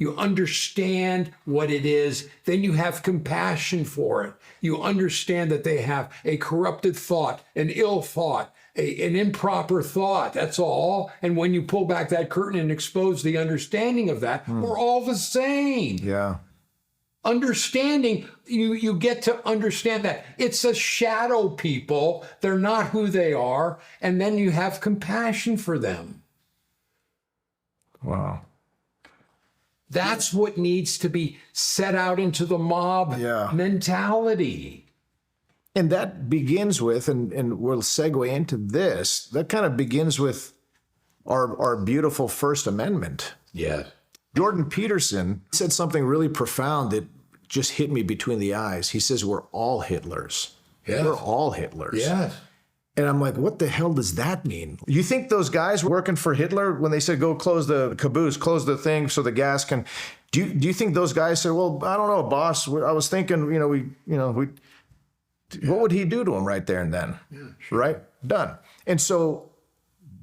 You understand what it is. Then you have compassion for it. You understand that they have a corrupted thought, an ill thought, an improper thought. That's all. And when you pull back that curtain and expose the understanding of that, we're all the same. Yeah. Understanding, you get to understand that it's a shadow, people. They're not who they are. And then you have compassion for them. Wow. That's what needs to be set out into the mob mentality. And that begins with, and we'll segue into this, that kind of begins with our beautiful First Amendment. Yes. Jordan Peterson said something really profound that just hit me between the eyes. He says, we're all Hitlers. Yes. We're all Hitlers. Yes. And I'm like, what the hell does that mean? You think those guys working for Hitler, when they said, go close the caboose, close the thing so the gas can, do you think those guys said, well, I don't know, boss, I was thinking, what would he do to him right there and then? Yeah, sure. Right? Done. And so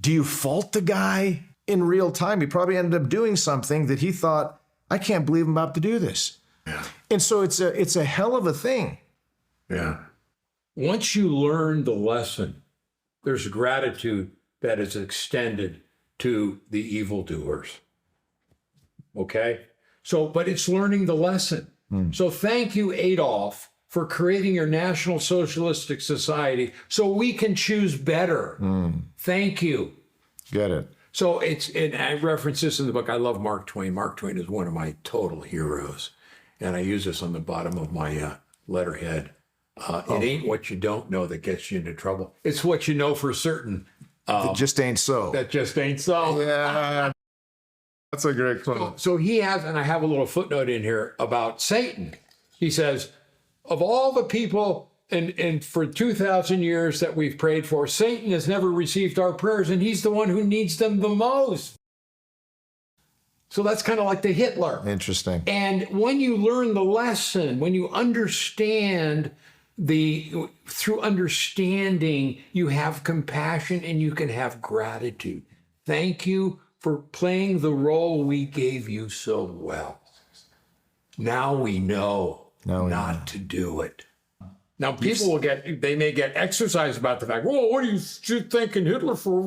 do you fault the guy in real time? He probably ended up doing something that he thought, I can't believe I'm about to do this. Yeah. And so it's a hell of a thing. Yeah. Once you learn the lesson, there's gratitude that is extended to the evildoers. Okay? So, but it's learning the lesson. So thank you, Adolf, for creating your National Socialistic Society so we can choose better. Thank you. Get it. So and I reference this in the book. I love Mark Twain. Mark Twain is one of my total heroes. And I use this on the bottom of my letterhead. It ain't what you don't know that gets you into trouble. It's what you know for certain. It just ain't so. That just ain't so. Yeah. That's a great quote. So he has, and I have a little footnote in here about Satan. He says, of all the people and for 2,000 years that we've prayed for, Satan has never received our prayers, and he's the one who needs them the most. So that's kind of like the Hitler. Interesting. And when you learn the lesson, when you understand through understanding, you have compassion and you can have gratitude. Thank you for playing the role we gave you so well. Now we know not to do it. Now people they may get exercised about the fact, well, what are you thanking Hitler for?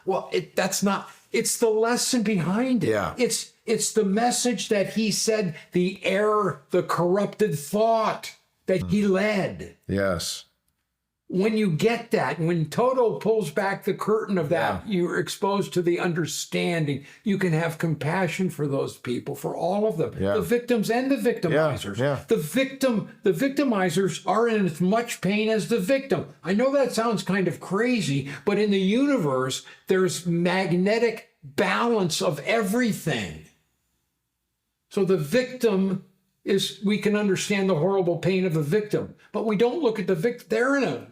Well, that's not. It's the lesson behind it. Yeah. It's the message that he said, the error, the corrupted thought that he led. Yes. When you get that, when Toto pulls back the curtain of that, you're exposed to the understanding. You can have compassion for those people, for all of them, the victims and the victimizers. The victimizers are in as much pain as the victim. I know that sounds kind of crazy, but in the universe, there's magnetic balance of everything. So the victim we can understand the horrible pain of the victim, but we don't look at the victim. They're in a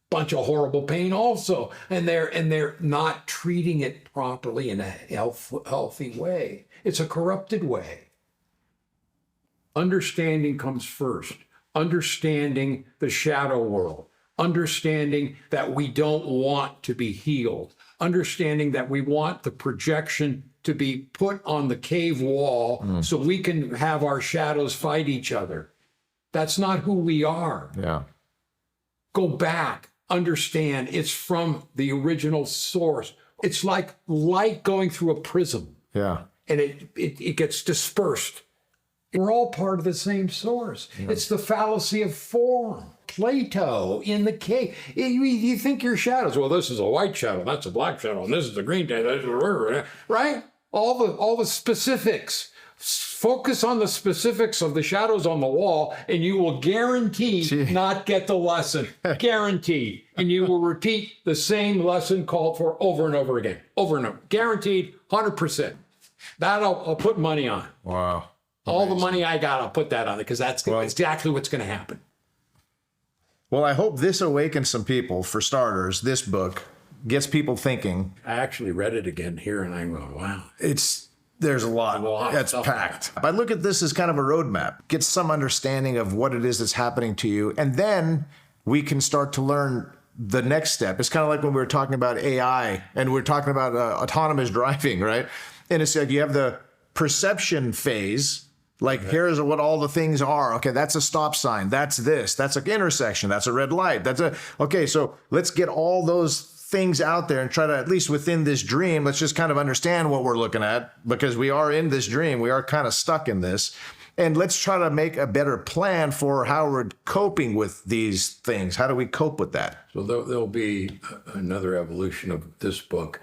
bunch of horrible pain also, and they're not treating it properly in a healthy way. It's a corrupted way. Understanding comes first. Understanding the shadow world. Understanding that we don't want to be healed. Understanding that we want the projection to be put on the cave wall so we can have our shadows fight each other. That's not who we are. Yeah. Go back. Understand it's from the original source. It's like light going through a prism. Yeah. And it gets dispersed. We're all part of the same source. Yeah. It's the fallacy of form. Plato in the cave. You think your shadows, well, this is a white shadow, that's a black shadow, and this is a green shadow, right? All the specifics. Focus on the specifics of the shadows on the wall, and you will guarantee not get the lesson. Guaranteed. And you will repeat the same lesson called for over and over again. Over and over. Guaranteed, 100%. That I'll put money on. Wow. All the money I got, I'll put that on it, because that's exactly what's going to happen. Well, I hope this awakens some people. For starters, this book gets people thinking. I actually read it again here, and I'm going, wow. There's a lot that's packed. I look at this as kind of a roadmap. Get some understanding of what it is that's happening to you, and then we can start to learn the next step. It's kind of like when we were talking about AI, and we're talking about autonomous driving, right? And it's like you have the perception phase. Like, here's what all the things are. Okay, that's a stop sign. That's this. That's an intersection. That's a red light. Okay, so let's get all those things out there and try to, at least within this dream, let's just kind of understand what we're looking at, because we are in this dream. We are kind of stuck in this. And let's try to make a better plan for how we're coping with these things. How do we cope with that? So there'll be another evolution of this book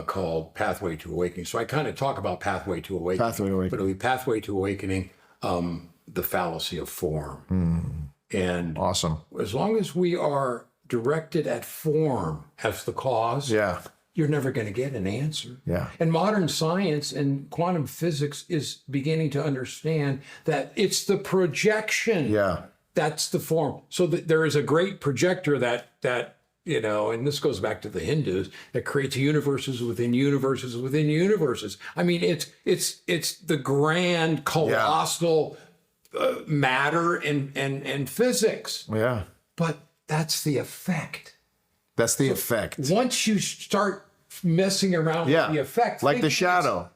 called Pathway to Awakening. So I kind of talk about Pathway to Awakening. Pathway to Awakening. But it'll be Pathway to Awakening, the fallacy of form. And Awesome. as long as we are directed at form as the cause, Yeah. you're never going to get an answer. Yeah. And modern science and quantum physics is beginning to understand that it's the projection. Yeah. That's the form. So that there is a great projector that you know, and this goes back to the Hindus, that creates universes within universes within universes. I mean, it's the grand colossal matter and physics. Yeah. But that's the effect. That's the effect. Once you start messing around with the effect, Like the shadow.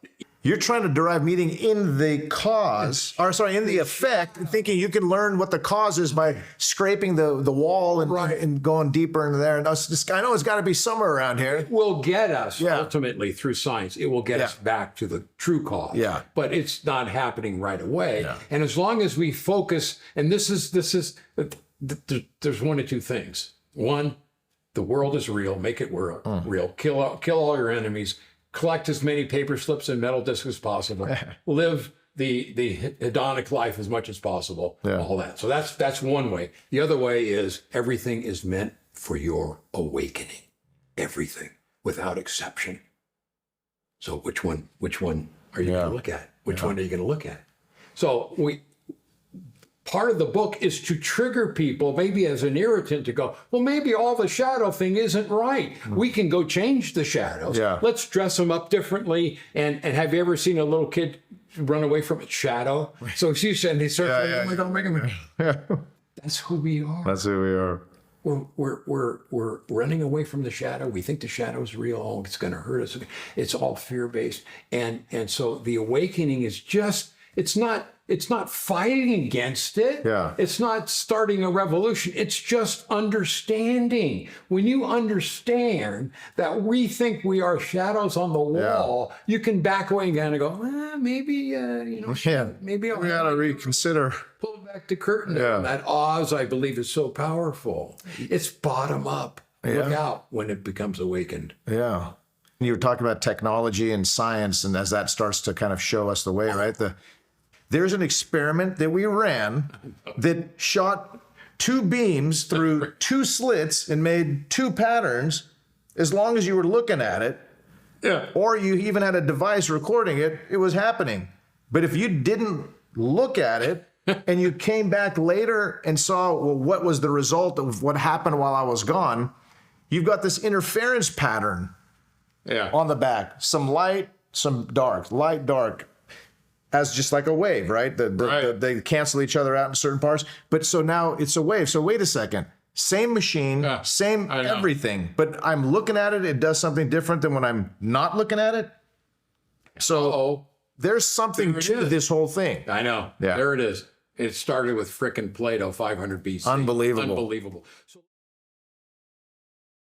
You're trying to derive meaning in the cause, in the effect, and thinking you can learn what the cause is by scraping the wall and going deeper into there. And I know it's got to be somewhere around here. It will get us ultimately through science. It will get us back to the true cause. Yeah. But it's not happening right away. Yeah. And as long as we focus, and there's one of two things. One, the world is real. Make it real. Kill all your enemies. Collect as many paper slips and metal discs as possible. Live the hedonic life as much as possible. All that. So that's one way. The other way is everything is meant for your awakening. Everything, without exception. So which one are you going to look at? Which one are you going to look at? So part of the book is to trigger people, maybe as an irritant, to go, well, maybe all the shadow thing isn't right. We can go change the shadows. Let's dress them up differently. And have you ever seen a little kid run away from its shadow? So she said, he starts saying, oh my God, make him. That's who we are. That's who we are. We're running away from the shadow. We think the shadow is real. Oh, it's going to hurt us. It's all fear-based. And so the awakening is just, it's not fighting against it. It's not starting a revolution. It's just understanding. When you understand that we think we are shadows on the wall, you can back away and go, maybe, maybe we got to reconsider. Pull back the curtain. That Oz, I believe, is so powerful. It's bottom up. Look out when it becomes awakened. Yeah. You were talking about technology and science, and as that starts to kind of show us the way, right? There's an experiment that we ran that shot two beams through two slits and made two patterns as long as you were looking at it. Or you even had a device recording it, it was happening. But if you didn't look at it and you came back later and saw, well, what was the result of what happened while I was gone, you've got this interference pattern on the back. Some light, some dark, light, dark. As just like a wave, right? They cancel each other out in certain parts. But so now it's a wave. So wait a second. Same machine, same everything. But I'm looking at it. It does something different than when I'm not looking at it. So there's something to this whole thing. I know. There it is. It started with frickin' Plato, 500 BC. Unbelievable. Unbelievable. So